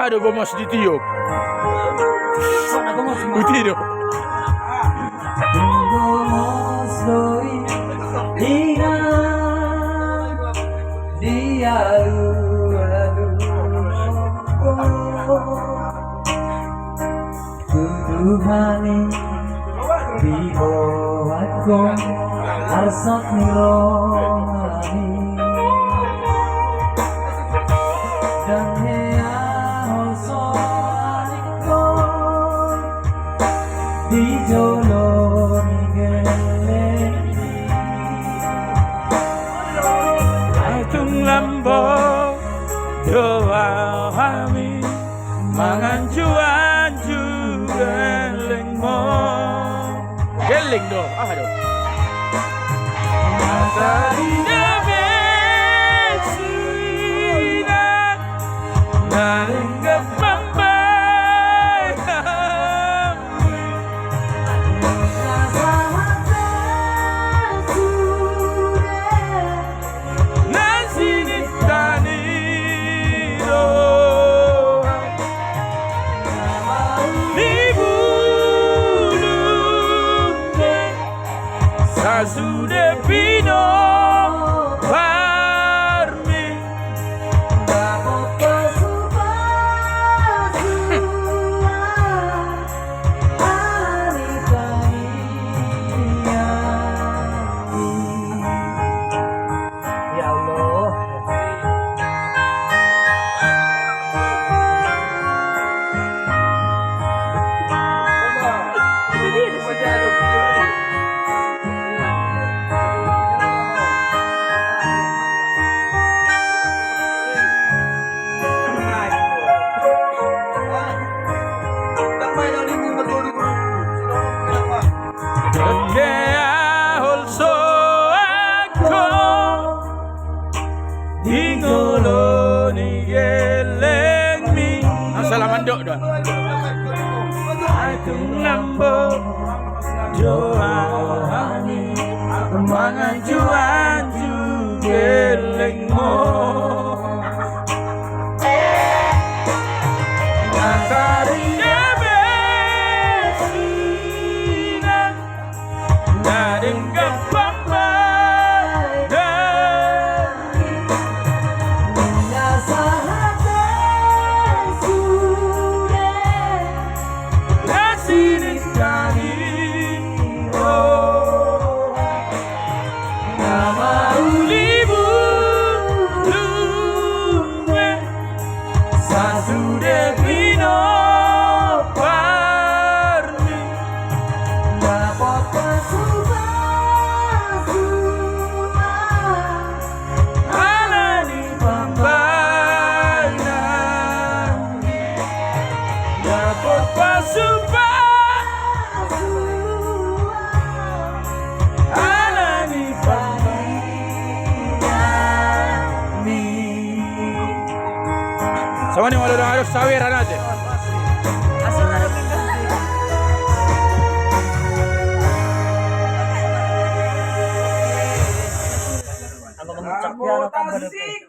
Aduh, gue mau ditiup. Utido. Tuduhane dibawaku arsok nironi dan hea holso aliko di joloni geleni Atung lambo doa kami mangan cuan geleng mo geleng do aduh Natarina Mesina Naringga Pambai Nasini Taniro Sudah pino parmi ya Allah Salaman dok dah. Aku nambah joani, mangan cuan gelengmo. Nakarinya besina, naring gapambai dari Sama ni malu harus sawiran aja. Apa mengucap ya